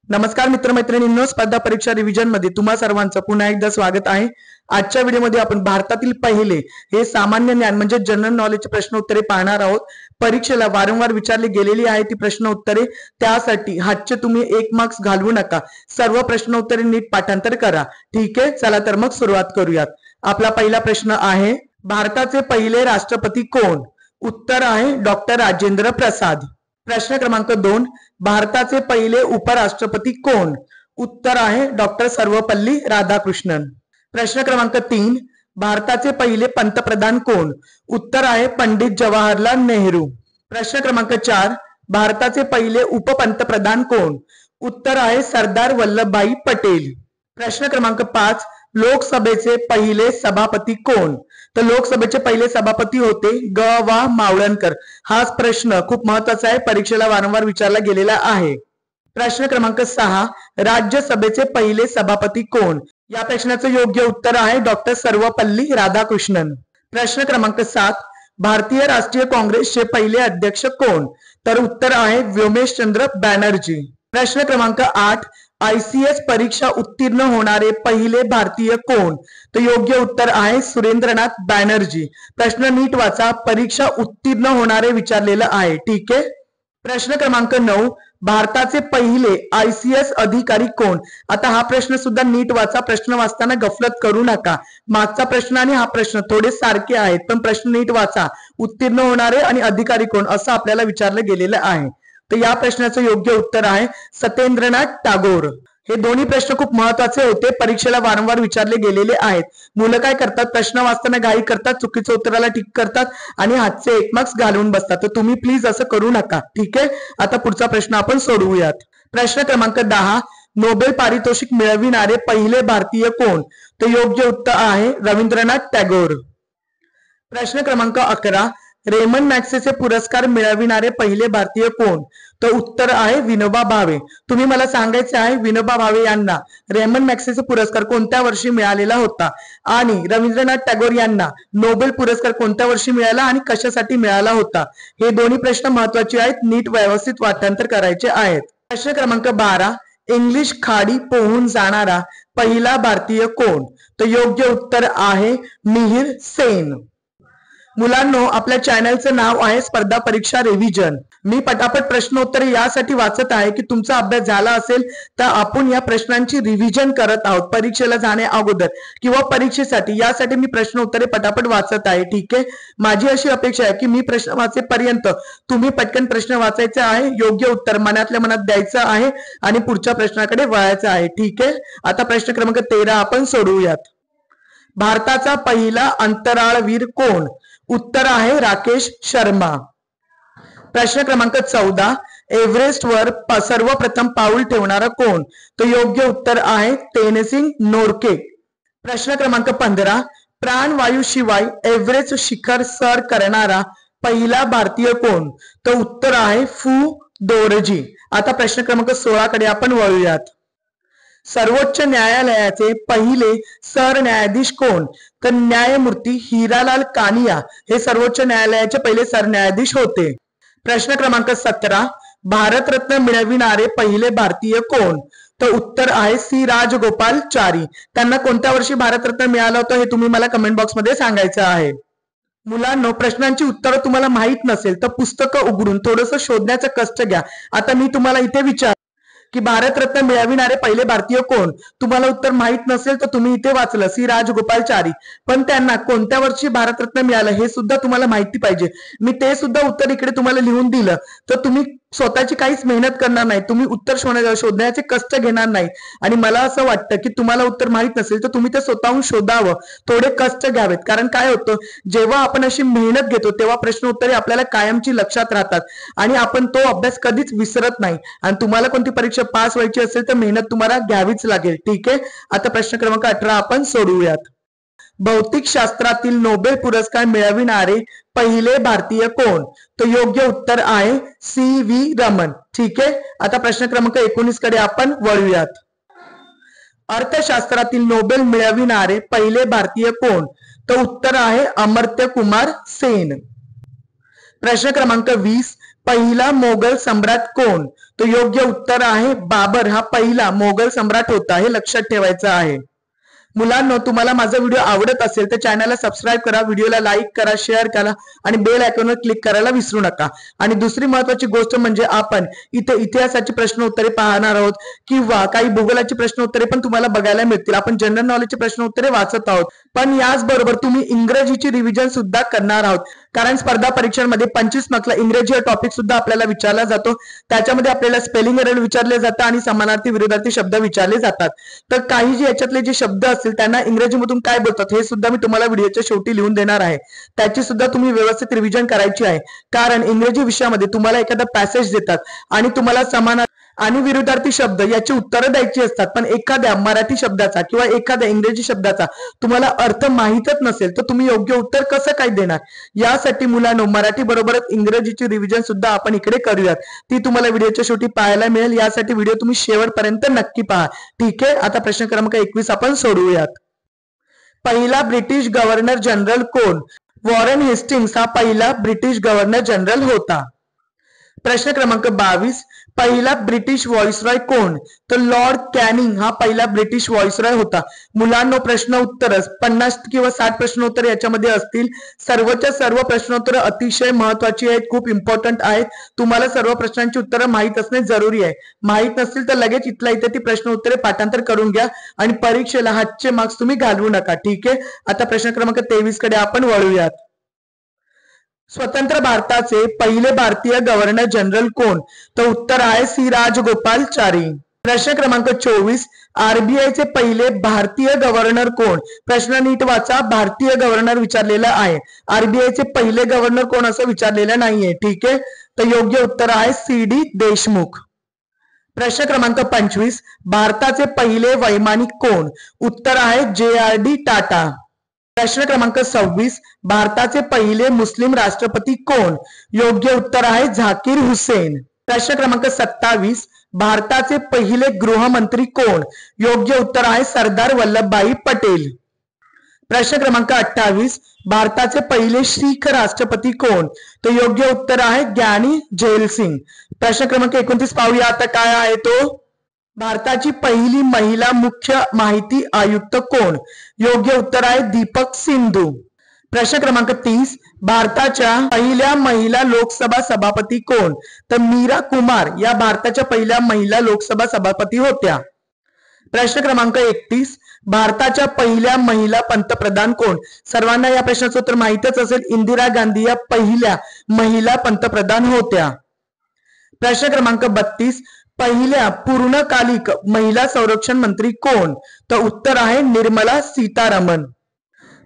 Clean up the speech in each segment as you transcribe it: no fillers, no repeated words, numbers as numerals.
नमस्कार मित्रमैत्रिणींनो, स्पर्धा परीक्षा रिव्हिजन मध्ये तुम्हा सर्वांचं पुन्हा एकदा स्वागत आहे। आजच्या व्हिडिओमध्ये आपण भारतातील पहिले हे सामान्य ज्ञान म्हणजे जनरल नॉलेजचे प्रश्न उत्तरे पाहणार आहोत। परीक्षेला वारंवार विचारली गेलेली आहे ती प्रश्न उत्तरे, त्यासाठी हातचे तुम्ही 1 मार्क्स घालवू नका। सर्व प्रश्न उत्तरे नीट पाठांतर करा। ठीक आहे, चला तर मग सुरुवात करूयात। आपला पहिला प्रश्न आहे, भारताचे पहिले राष्ट्रपती कोण? उत्तर आहे डॉक्टर राजेंद्र प्रसाद। प्रश्न क्रमांक 2, भारताचे पहिले उपराष्ट्रपती कोण? उत्तर आहे डॉक्टर सर्वपल्ली राधाकृष्णन। प्रश्न क्रमांक 3, भारताचे पहिले पंतप्रधान कोण? उत्तर आहे पंडित जवाहरलाल नेहरू। प्रश्न क्रमांक 4, भारताचे पहिले उपपंतप्रधान कोण? उत्तर आहे सरदार वल्लभभाई पटेल। प्रश्न क्रमांक 5, लोकसभेचे पहिले सभापती कोण? तर लोकसभेचे पहिले सभापती होते ग वा मावळणकर। हाच प्रश्न खूप महत्त्वाचा आहे, परीक्षेला वारंवार विचारला गेलेला आहे। प्रश्न क्रमांक 6, राज्यसभेचे पहिले सभापती कोण? या प्रश्नाचं योग्य उत्तर आहे डॉक्टर सर्वपल्ली राधाकृष्णन। प्रश्न क्रमांक 7, भारतीय राष्ट्रीय काँग्रेसचे पहिले अध्यक्ष कोण? तर उत्तर आहे व्योमेशचंद्र बॅनर्जी। प्रश्न क्रमांक 8, ICS परीक्षा उत्तीर्ण होणारे पहिले भारतीय कोण? तर योग्य उत्तर आहे सुरेंद्रनाथ बॅनर्जी। प्रश्न नीट वाचा, परीक्षा उत्तीर्ण होणारे विचारलेलं आहे। ठीक आहे। प्रश्न क्रमांक 9, भारताचे पहिले ICS अधिकारी कोण? आता हा प्रश्न सुद्धा नीट वाचा, प्रश्न वाचताना गफलत करू नका। मागचा प्रश्न आणि हा प्रश्न थोडे सारखे आहेत, पण प्रश्न नीट वाचा। उत्तीर्ण होणारे आणि अधिकारी कोण असं आपल्याला विचारलं गेलेलं आहे। तर या प्रश्नाचं योग्य उत्तर आहे सत्येंद्रनाथ टागोर। हे दोन्ही प्रश्न खूप महत्त्वाचे होते, परीक्षेला वारंवार विचारले गेलेले आहेत। मुलं काय करतात, प्रश्न वाचताना घाई करतात, चुकीच्या उत्तराला टिक करतात आणि हातचे 1 मार्क्स घालवून बसतात। तर तुम्ही प्लीज असं करू नका। ठीक आहे, आता पुढचा प्रश्न आपण सोडवूयात। प्रश्न क्रमांक 10, नोबेल पारितोषिक मिळविणारे पहिले भारतीय कोण? तर योग्य उत्तर आहे रवींद्रनाथ टागोर। प्रश्न क्रमांक 11, रेमन मॅग्सेसे पुरस्कार मिळविणारे पहिले भारतीय कोण? तर उत्तर आहे विनोबा भावे। तुम्ही मला सांगायचे आहे विनोबा भावे यांना रेमन मॅग्सेसे पुरस्कार कोणत्या वर्षी मिळालेला होता आणि रवींद्रनाथ टागोर यांना नोबेल पुरस्कार कोणत्या वर्षी मिळाला आणि कशासाठी मिळाला होता? हे दोन्ही प्रश्न महत्त्वाचे आहेत, नीट व्यवस्थित वाटांतर करायचे आहेत। प्रश्न क्रमांक 12, इंग्लिश खाडी पोहून जाणारा पहिला भारतीय कोण? तर योग्य उत्तर आहे मिहिर सेन। मुलांनो, आपल्या चॅनलचं नाव आहे स्पर्धा परीक्षा रिव्हिजन। मी पटापट प्रश्नोत्तरे यासाठी वाचत आहे की तुमचा अभ्यास झाला असेल तर आपण या प्रश्नांची रिव्हिजन करत आहोत परीक्षेला जाण्या अगोदर किंवा परीक्षेसाठी। यासाठी मी प्रश्नोत्तरे पटापट वाचत आहे। ठीक आहे, माझी अशी अपेक्षा आहे की मी प्रश्न वाचेपर्यंत तुम्ही पटकन प्रश्न वाचायचे आहे, योग्य उत्तर मनातल्या मनात द्यायचं आहे आणि पुढच्या प्रश्नाकडे वळायचं आहे। ठीक आहे, आता प्रश्न क्रमांक 13 आपण सोडवूयात। भारताचा पहिला अंतराळवीर कोण? उत्तर आहे राकेश शर्मा। प्रश्न क्रमांक 14, एव्हरेस्टवर सर्वप्रथम पाऊल ठेवणारा कोण? तर योग्य उत्तर आहे तेनसिंग नोरके। प्रश्न क्रमांक 15, प्राणवायूशिवाय एव्हरेस्ट शिखर सर करणारा पहिला भारतीय कोण? तर उत्तर आहे फू दोरजी। आता प्रश्न क्रमांक 16 कडे आपण वळूयात। सर्वोच्च न्यायालयाचे पहिले सरन्यायाधीश कोण? तर न्यायमूर्ती हीरालाल कानिया हे सर्वोच्च न्यायालयाचे पहिले सरन्यायाधीश होते। प्रश्न क्रमांक 17, भारतरत्न मिळविणारे पहिले भारतीय कोण? तर उत्तर आहे सी राजगोपालाचारी। त्यांना कोणत्या वर्षी भारतरत्न मिळालं होतं हे तुम्ही मला कमेंट बॉक्समध्ये सांगायचं आहे। मुलांनो, प्रश्नांची उत्तरं तुम्हाला माहित नसेल तर पुस्तकं उघडून थोडंसं शोधण्याचा कष्ट घ्या। आता मी तुम्हाला इथे विचार की भारतरत्न मिळविणारे पहिले भारतीय कोण? तुम्हाला उत्तर माहित नसेल तर तुम्ही इथे वाचलं सी राजगोपालाचारी, पण त्यांना कोणत्या वर्षी भारतरत्न मिळालं हे सुद्धा तुम्हाला माहिती पाहिजे। मी ते सुद्धा उत्तर इकडे तुम्हाला लिहून दिलं तर तुम्ही स्वतःची काहीच मेहनत करणार नाही, तुम्ही उत्तर शोधण्याचे कष्ट घेणार नाही। आणि मला असं वाटतं की तुम्हाला उत्तर माहित नसेल तर तुम्ही ते स्वतःहून शोधावं, थोडे कष्ट घ्यावेत। कारण काय होतं, जेव्हा आपण अशी मेहनत घेतो तेव्हा प्रश्न उत्तरे आपल्याला कायमची लक्षात राहतात आणि आपण तो अभ्यास कधीच विसरत नाही। आणि तुम्हाला कोणती परीक्षा पास व्हायची असेल तर मेहनत तुम्हाला घ्यावीच लागेल। ठीक आहे, आता प्रश्न क्रमांक 18 आपण सोडवूयात। भौतिक शास्त्रातील नोबेल पुरस्कार मिळविणारे पहिले भारतीय कोण? तर योग्य उत्तर आहे CV रमन। ठीक आहे, आता प्रश्न क्रमांक 19 कडे आपण वळूयात। अर्थशास्त्रातील नोबेल मिळविणारे पहिले भारतीय कोण? तर उत्तर आहे अमर्त्य कुमार सेन। प्रश्न क्रमांक 20, पहिला मोगल सम्राट कोण? तो योग्य उत्तर आहे बाबर हा पहिला मोगल सम्राट होता, हे लक्षात ठेवायचं आहे. मुलांनो, तुम्हाला माझा व्हिडिओ आवडत असेल तर चॅनलला सबस्क्राईब करा, व्हिडिओला लाईक करा, शेअर करा आणि बेल आयकॉनवर क्लिक करायला विसरू नका. आणि दुसरी महत्वाची गोष्ट म्हणजे आपण इथे इतिहासाची प्रश्न उत्तरे पाहणार आहोत किंवा काही भूगोलाची प्रश्न उत्तरे पण तुम्हाला बघायला मिळतील. आपण जनरल नॉलेजची प्रश्न उत्तरे वाचत आहोत, पण याचबरोबर तुम्ही इंग्रजीची रिव्हिजन सुद्धा करणार आहोत. कारण स्पर्धा परीक्षांमध्ये 25 मार्क्सला इंग्रजी हा टॉपिक सुद्धा आपल्याला विचारला जातो. त्याच्यामध्ये आपल्याला स्पेलिंग एरर विचारले जातात आणि समानार्थी विरोधार्थी शब्द विचारले जातात. तर काही जे याच्यातले जे शब्द असतील त्यांना इंग्रजीमधून काय बोलतात हे सुद्धा मी तुम्हाला व्हिडिओच्या शेवटी लिहून देणार आहे. त्याची सुद्धा तुम्ही व्यवस्थित रिव्हिजन करायची आहे. कारण इंग्रजी विषयामध्ये तुम्हाला एखादा पॅसेज देतात आणि तुम्हाला समानार्थी आणि विरुद्धार्थी शब्द याची उत्तरं द्यायची असतात, पण एखाद्या मराठी शब्दाचा किंवा एखाद्या इंग्रजी शब्दाचा तुम्हाला अर्थ माहीतच नसेल तर तुम्ही योग्य उत्तर कसं काय देणार? यासाठी मुलांनो, मराठी बरोबरच इंग्रजीची रिव्हिजन सुद्धा आपण इकडे करूयात. ती तुम्हाला व्हिडिओच्या शेवटी पाहायला मिळेल. यासाठी व्हिडिओ तुम्ही शेवटपर्यंत नक्की पहा. ठीक आहे, आता प्रश्न क्रमांक 21 आपण सोडवूयात. पहिला ब्रिटिश गव्हर्नर जनरल कोण? वॉरन हेस्टिंग्स हा पहिला ब्रिटिश गव्हर्नर जनरल होता. प्रश्न क्रमांक 22. पहिला ब्रिटिश व्हॉइसरॉय कोण? तर लॉर्ड कॅनिंग हा पहिला ब्रिटिश व्हॉइसरॉय होता. मुलांनो, प्रश्न उत्तर 50 किंवा 60 प्रश्नोत्तर याच्यामध्ये असतील. सर्वच्या सर्व प्रश्नोत्तर अतिशय महत्वाची आहेत, खूप इम्पॉर्टंट आहेत. तुम्हाला सर्व प्रश्नांची उत्तरं माहीत असणे जरुरी आहे. माहीत नसतील तर लगेच इथल्या इथे ती प्रश्न उत्तरे पाठांतर करून घ्या आणि परीक्षेला हातचे मार्क्स तुम्ही घालवू नका. ठीक आहे, आता प्रश्न क्रमांक 23 कडे आपण वळूयात. स्वतंत्र भारताचे पहिले भारतीय गव्हर्नर जनरल कोण? तर उत्तर आहे सी राजगोपालचारी. प्रश्न क्रमांक 24. आरबीआयचे पहिले भारतीय गव्हर्नर कोण? प्रश्न नीट वाचा, भारतीय गव्हर्नर विचारलेला आहे. आरबीआयचे पहिले गव्हर्नर कोण असं विचारलेलं नाहीये. ठीक आहे, तर योग्य उत्तर आहे सी डी देशमुख. प्रश्न क्रमांक 25. भारताचे पहिले वैमानिक कोण? उत्तर आहे जे आर डी टाटा. प्रश्न क्रमांक 26. भारताचे पहिले मुस्लिम राष्ट्रपती कोण? योग्य उत्तर आहे झाकीर हुसेन. प्रश्न क्रमांक 27. भारताचे पहिले गृहमंत्री कोण? योग्य उत्तर आहे सरदार वल्लभभाई पटेल. प्रश्न क्रमांक 28. भारताचे पहिले शीख राष्ट्रपती कोण? तर योग्य उत्तर आहे ज्ञानी झैल सिंग. प्रश्न क्रमांक 29 पाहूया आता काय आहे तो. भारताची पहिली महिला मुख्य माहिती आयुक्त कोण? योग्य उत्तर आहे दीपक सिंधू. प्रश्न क्रमांक 30. भारताच्या पहिल्या महिला लोकसभा सभापती कोण? तर मीरा कुमार या भारताच्या पहिल्या महिला लोकसभा सभापती होत्या. प्रश्न क्रमांक 31. भारताच्या पहिल्या महिला पंतप्रधान कोण? सर्वांना या प्रश्नाचं उत्तर माहितच असेल, इंदिरा गांधी या पहिल्या महिला पंतप्रधान होत्या. प्रश्न क्रमांक 32. पहिल्या पूर्णकालिक महिला संरक्षण मंत्री कोण? तर उत्तर आहे निर्मला सीतारमण.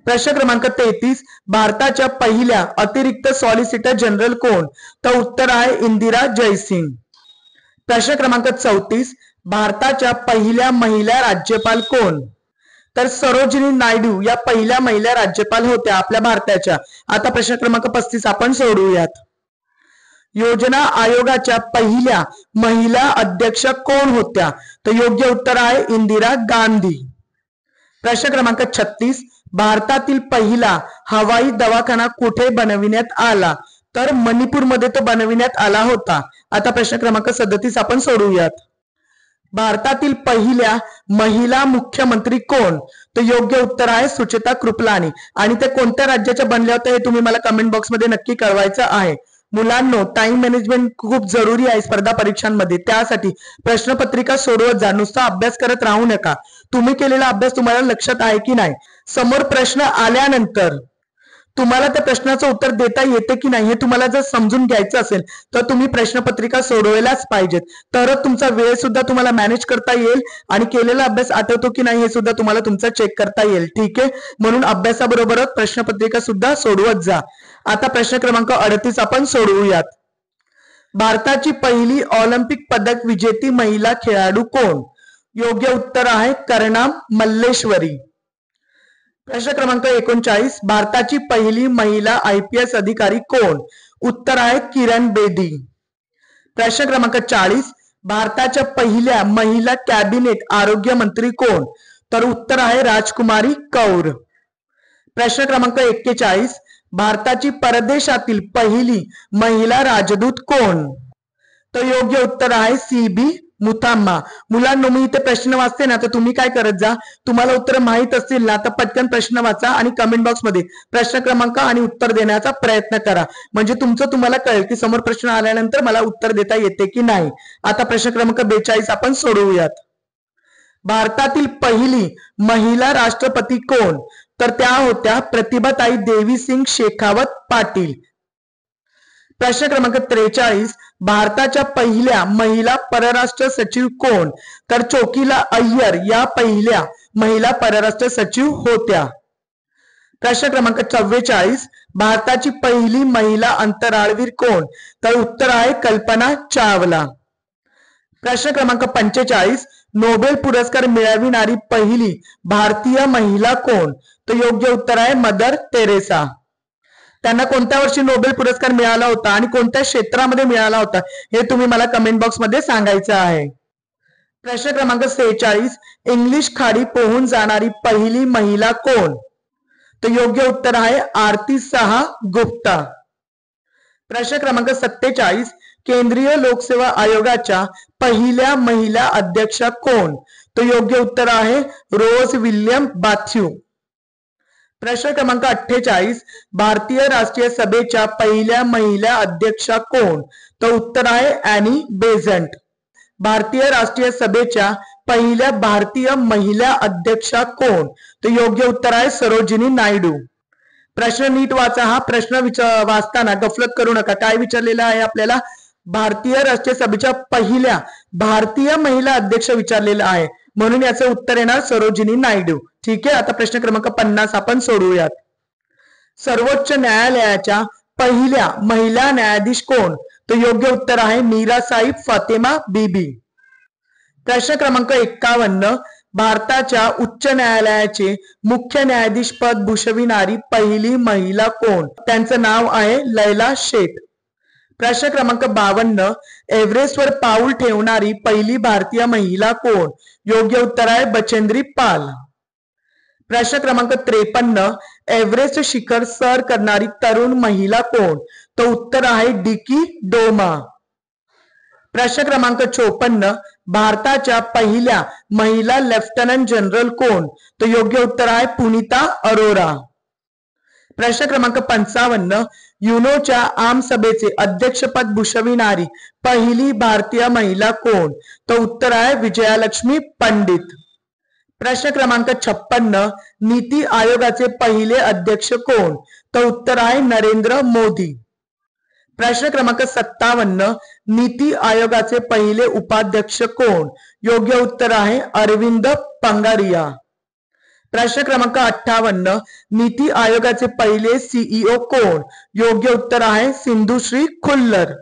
प्रश्न क्रमांक 33. भारताच्या पहिल्या अतिरिक्त सॉलिसिटर जनरल कोण? तर उत्तर आहे इंदिरा जयसिंग. प्रश्न क्रमांक 34. भारताच्या पहिल्या महिला राज्यपाल कोण? तर सरोजिनी नायडू या पहिल्या महिला राज्यपाल होत्या आपल्या भारताच्या. आता प्रश्न क्रमांक 35 आपण सोडवूयात. योजना आयोगाच्या पहिल्या महिला अध्यक्ष कोण होत्या? तर योग्य उत्तर आहे इंदिरा गांधी. प्रश्न क्रमांक 36. भारतातील पहिला हवाई दवाखाना कुठे बनविण्यात आला? तर मणिपूरमध्ये तो बनविण्यात आला होता. आता प्रश्न क्रमांक 37 आपण सोडवूयात. भारतातील पहिल्या महिला मुख्यमंत्री कोण? तर योग्य उत्तर आहे सुचेता कृपलानी. आणि ते कोणत्या राज्याच्या बनल्या होत्या हे तुम्ही मला कमेंट बॉक्समध्ये नक्की कळवायचं आहे. मुलांनो, टाइम मॅनेजमेंट खूप जरुरी आहे स्पर्धा परीक्षांमध्ये. त्यासाठी प्रश्नपत्रिका सोडवत जा, नुसता अभ्यास करत राहू नका. तुम्ही केलेला अभ्यास तुम्हाला लक्षात आहे की नाही? समोर प्रश्न आल्यानंतर तुम्हाला त्या प्रश्नाचं उत्तर देता येते की नाही हे तुम्हाला जर समजून घ्यायचं असेल तर तुम्ही प्रश्नपत्रिका सोडवायलाच पाहिजेत. तरच तुमचा वेळ सुद्धा तुम्हाला मॅनेज करता येईल आणि केलेला अभ्यास आठवतो की नाही हे सुद्धा तुम्हाला तुमचा चेक करता येईल. ठीक आहे, म्हणून अभ्यासाबरोबरच प्रश्नपत्रिका सुद्धा सोडवत जा. आता प्रश्न क्रमांक 38 आपण सोडवूयात. भारताची पहिली ऑलिम्पिक पदक विजेती महिला खेळाडू कोण? योग्य उत्तर आहे कर्णाम मल्लेश्वरी. प्रश्न क्रमांक 39. भारताची पहिली महिला IPS अधिकारी कोण? उत्तर आहे किरण बेदी. प्रश्न क्रमांक 40. भारताच्या पहिल्या महिला कॅबिनेट आरोग्य मंत्री कोण? तर उत्तर आहे राजकुमारी कौर. प्रश्न क्रमांक 41. भारताची परदेशातील पहिली महिला राजदूत कोण? तर योग्य उत्तर आहे CB मुथाम्मा. मुलांनो, मी इथे प्रश्न वाचते ना, तर तुम्ही काय करत जा, तुम्हाला उत्तर माहित असतील ना तर पटकन प्रश्न वाचा आणि कमेंट बॉक्स मध्ये प्रश्न क्रमांक आणि उत्तर देण्याचा प्रयत्न करा. म्हणजे तुम्हाला कळेल की समोर प्रश्न आल्यानंतर मला उत्तर देता येते की नाही. आता प्रश्न क्रमांक 42 आपण सोडवूयात. भारतातील पहिली महिला राष्ट्रपती कोण? तर त्या होत्या प्रतिभाताई देवीसिंग शेखावत पाटील. प्रश्न क्रमांक 43. भारताच्या पहिल्या महिला परराष्ट्र सचिव कोण? तर चोकीला अय्यर या पहिल्या महिला परराष्ट्र सचिव होत्या. प्रश्न क्रमांक 44. भारताची पहिली महिला अंतराळवीर कोण? तर उत्तर आहे कल्पना चावला. प्रश्न क्रमांक 45. नोबेल पुरस्कार मिळविणारी पहिली भारतीय महिला कोण? तर योग्य उत्तर आहे मदर तेरेसा. त्यांना कोणत्या वर्षी नोबेल पुरस्कार मिळाला होता आणि कोणत्या क्षेत्रामध्ये मिळाला होता हे तुम्ही मला कमेंट बॉक्स मध्ये सांगायचं आहे. प्रश्न क्रमांक 46. इंग्लिश खाडी पोहून जाणारी पहिली महिला कोण? तर योग्य उत्तर आहे आरती साहा गुप्ता. प्रश्न क्रमांक 47. केंद्रीय लोकसेवा आयोगाच्या पहिल्या महिला अध्यक्षा कोण? तर योग्य उत्तर आहे रोज विल्यम बॅथ्यू. प्रश्न क्रमांक 48. भारतीय राष्ट्रीय सभेच्या पहिल्या महिला अध्यक्षा कोण? तर उत्तर आहे ॲनी बेझंट. भारतीय राष्ट्रीय सभेच्या पहिल्या भारतीय महिला अध्यक्षा कोण? तर योग्य उत्तर आहे सरोजिनी नायडू. प्रश्न नीट वाचा. हा प्रश्न वाचताना गफलत करू नका. काय विचारलेला आहे आपल्याला? भारतीय राष्ट्रीय सभेच्या पहिल्या भारतीय महिला अध्यक्ष विचारलेला आहे, म्हणून याचं उत्तर येणार सरोजिनी नायडू. ठीक आहे. आता प्रश्न क्रमांक 50 आपण सोडवूयात. सर्वोच्च न्यायालयाच्या पहिल्या महिला न्यायाधीश कोण? तर योग्य उत्तर आहे मीरासाहिब फातेमा बीबी. प्रश्न क्रमांक 51. भारताच्या उच्च न्यायालयाचे मुख्य न्यायाधीश पद भूषविणारी पहिली महिला कोण? त्यांचं नाव आहे लैला शेठ. प्रश्न क्रमांक 52. एव्हरेस्टवर पाऊल ठेवणारी पहिली भारतीय महिला कोण? योग्य उत्तर आहे बचेंद्री पाल. प्रश्न क्रमांक 53. एव्हरेस्ट शिखर सर करणारी तरुण महिला कोण? तर उत्तर आहे डिकी डोमा. प्रश्न क्रमांक 54. भारताच्या पहिल्या महिला लेफ्टनंट जनरल कोण? तर योग्य उत्तर आहे पुनीता अरोरा. प्रश्न क्रमांक 55. युनोच्या आमसभेचे अध्यक्षपद भूषविणारी पहिली भारतीय महिला कोण? तर उत्तर आहे विजयालक्ष्मी पंडित. प्रश्न क्रमांक 56. नीती आयोगाचे पहिले अध्यक्ष कोण? तर उत्तर आहे नरेंद्र मोदी. प्रश्न क्रमांक 57. नीती आयोगाचे पहिले उपाध्यक्ष कोण? योग्य उत्तर आहे अरविंद पंगारिया. प्रश्न क्रमांक 58. नीती आयोगाचे पहिले CEO कोण? योग्य उत्तर आहे सिंधुश्री खुल्लर.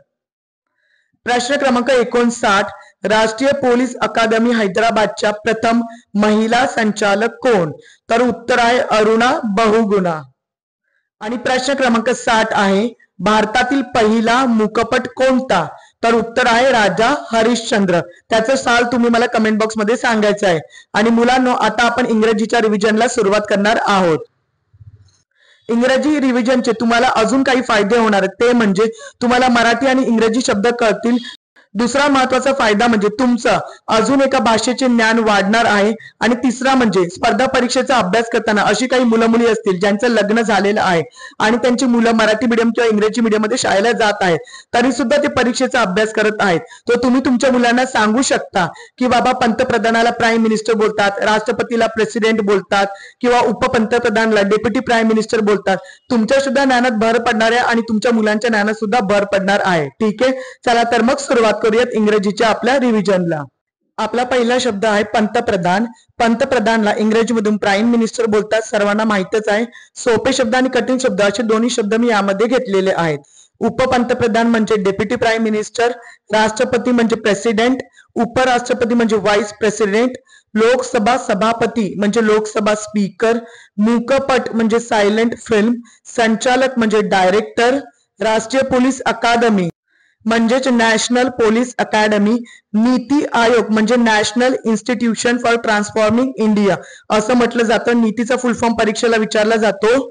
प्रश्न क्रमांक 59. राष्ट्रीय पोलीस अकादमी हैदराबादच्या प्रथम महिला संचालक कोण? तर उत्तर आहे अरुणा बहुगुणा. आणि प्रश्न क्रमांक 60 आहे भारतातील पहिला मूकपट कोणता? तर उत्तर आहे राजा हरिश्चंद्र. त्याचं साल तुम्ही मला कमेंट बॉक्स मध्ये सांगायचं आहे. आणि मुलांनो, आता आपण इंग्रजीच्या रिव्हिजनला सुरुवात करणार आहोत. इंग्रजी रिव्हिजनचे तुम्हाला अजून काही फायदे होणार आहेत, ते म्हणजे तुम्हाला मराठी आणि इंग्रजी शब्द कळतील. दुसरा महत्वाचा फायदा म्हणजे तुमचं अजून एका भाषेचे ज्ञान वाढणार आहे. आणि तिसरा म्हणजे स्पर्धा परीक्षेचा अभ्यास करताना अशी काही मुलं मुली असतील ज्यांचं लग्न झालेलं आहे आणि त्यांची मुलं मराठी मीडियम किंवा इंग्रजी मीडियम मध्ये शाळेला जात आहेत, तरी सुद्धा ते परीक्षेचा अभ्यास करत आहेत. तर तुम्ही तुमच्या मुलांना सांगू शकता की बाबा पंतप्रधानाला प्राईम मिनिस्टर बोलतात, राष्ट्रपतीला प्रेसिडेंट बोलतात किंवा उपपंतप्रधानला डेप्युटी प्राईम मिनिस्टर बोलतात. तुमच्या सुद्धा ज्ञानात भर पडणार आहे आणि तुमच्या मुलांच्या ज्ञानात सुद्धा भर पडणार आहे. ठीक आहे. चला तर मग सुरुवात करूयात इंग्रजीच्या आपल्या रिव्हिजनला. आपला पहिला शब्द आहे पंतप्रधान. पंतप्रधानला इंग्रजीमधून प्राईम मिनिस्टर बोलतात, सर्वांना माहितच आहे. सोपे शब्द आणि कठीण शब्द असे दोन्ही शब्द मी यामध्ये घेतलेले आहेत. उपपंतप्रधान म्हणजे डेप्युटी प्राईम मिनिस्टर, राष्ट्रपती म्हणजे प्रेसिडेंट, उपराष्ट्रपती म्हणजे व्हाईस प्रेसिडेंट, लोकसभा सभापती म्हणजे लोकसभा स्पीकर, मूकपट म्हणजे सायलेंट फिल्म, संचालक म्हणजे डायरेक्टर, राष्ट्रीय पोलीस अकादमी म्हणजेच national police academy, NITI Aayog म्हणजे national institution for transforming India असं म्हटलं जातं. नीतीचा फुल फॉर्म परीक्षेला विचारला जातो.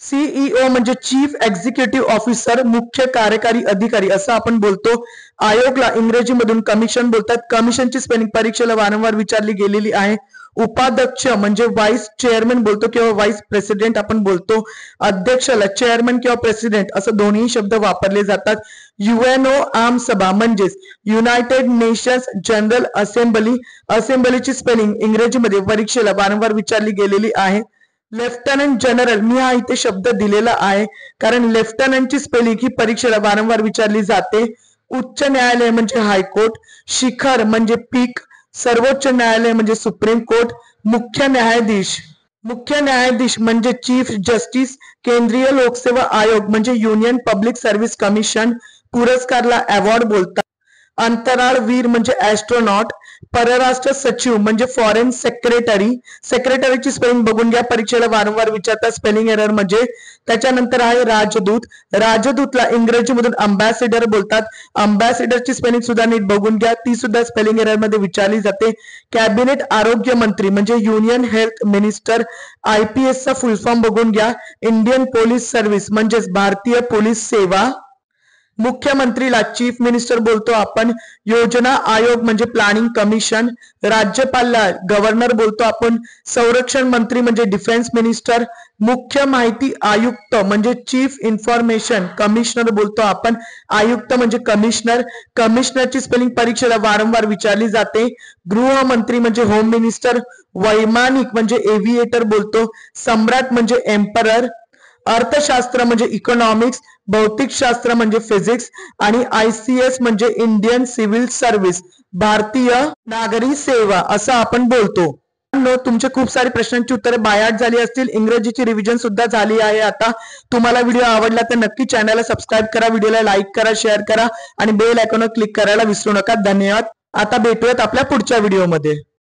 सीईओ म्हणजे चीफ एक्झिक्युटिव्ह ऑफिसर, मुख्य कार्यकारी अधिकारी असं आपण बोलतो. आयोगला इंग्रजीमधून कमिशन बोलतात. कमिशनची स्पेलिंग परीक्षेला वारंवार विचारली गेलेली आहे. उपाध्यक्ष म्हणजे व्हाईस चेअरमन बोलतो किंवा व्हाईस प्रेसिडेंट आपण बोलतो. अध्यक्षाला चेअरमन किंवा प्रेसिडेंट असं दोन्ही शब्द वापरले जातात. युएनओ आमसभा म्हणजेच युनायटेड नेशन्स जनरल असेंब्ली. असेंब्लीची स्पेलिंग इंग्रजीमध्ये परीक्षेला वारंवार विचारली गेलेली आहे. लेफ्टनंट जनरल, मी हा इथे शब्द दिलेला आहे कारण लेफ्टनंटची स्पेलिंग ही परीक्षेला वारंवार विचारली जाते. उच्च न्यायालय म्हणजे हायकोर्ट. शिखर म्हणजे पीक. सर्वोच्च न्यायालय म्हणजे सुप्रीम कोर्ट. मुख्य न्यायाधीश, मुख्य न्यायाधीश म्हणजे चीफ जस्टिस. केंद्रीय लोकसेवा आयोग म्हणजे युनियन पब्लिक सर्व्हिस कमिशन. पुरस्कारला अवॉर्ड बोलतात. अंतराळवीर म्हणजे ऍस्ट्रोनॉट. परराष्ट्र सचिव म्हणजे फॉरेन सेक्रेटरी. सेक्रेटरीची स्पेलिंग बघून घ्या, परीक्षेला वारंवार विचारतात स्पेलिंग एरर म्हणजे. त्याच्यानंतर आहे राजदूत. राजदूतला इंग्रजीमधून अम्बॅसेडर बोलतात. अम्बॅसेडरची स्पेलिंग सुद्धा नीट बघून घ्या, ती सुद्धा स्पेलिंग एरर मध्ये विचारली जाते. कॅबिनेट आरोग्य मंत्री म्हणजे युनियन हेल्थ मिनिस्टर. IPS चा फुल फॉर्म बघून घ्या, इंडियन पोलीस सर्व्हिस म्हणजेच भारतीय पोलीस सेवा. मुख्यमंत्रीला चीफ मिनिस्टर बोलतो आपण. योजना आयोग म्हणजे प्लॅनिंग कमिशन. राज्यपालला गव्हर्नर बोलतो आपण. संरक्षण मंत्री म्हणजे डिफेन्स मिनिस्टर. मुख्य माहिती आयुक्त म्हणजे चीफ इन्फॉर्मेशन कमिशनर बोलतो आपण. आयुक्त म्हणजे कमिशनर. कमिशनरची स्पेलिंग परीक्षेला वारंवार विचारली जाते. गृहमंत्री म्हणजे होम मिनिस्टर. वैमानिक म्हणजे एव्हिएटर बोलतो. सम्राट म्हणजे एम्परर. अर्थशास्त्र म्हणजे इकॉनॉमिक्स. भौतिकशास्त्र म्हणजे फिजिक्स. आणि ICS म्हणजे इंडियन सिव्हिल सर्व्हिस, भारतीय नागरी सेवा असं आपण बोलतो. तुमचे खूप सारे प्रश्नांची उत्तरे बायाट झाली असतील. इंग्रजीची रिव्हिजन सुद्धा झाली आहे. आता तुम्हाला व्हिडिओ आवडला तर नक्की चॅनलला सबस्क्राईब करा, व्हिडिओला लाईक करा, शेअर करा आणि बेल आयकॉनवर क्लिक करायला विसरू नका. धन्यवाद. आता भेटूयात आपल्या पुढच्या व्हिडिओमध्ये.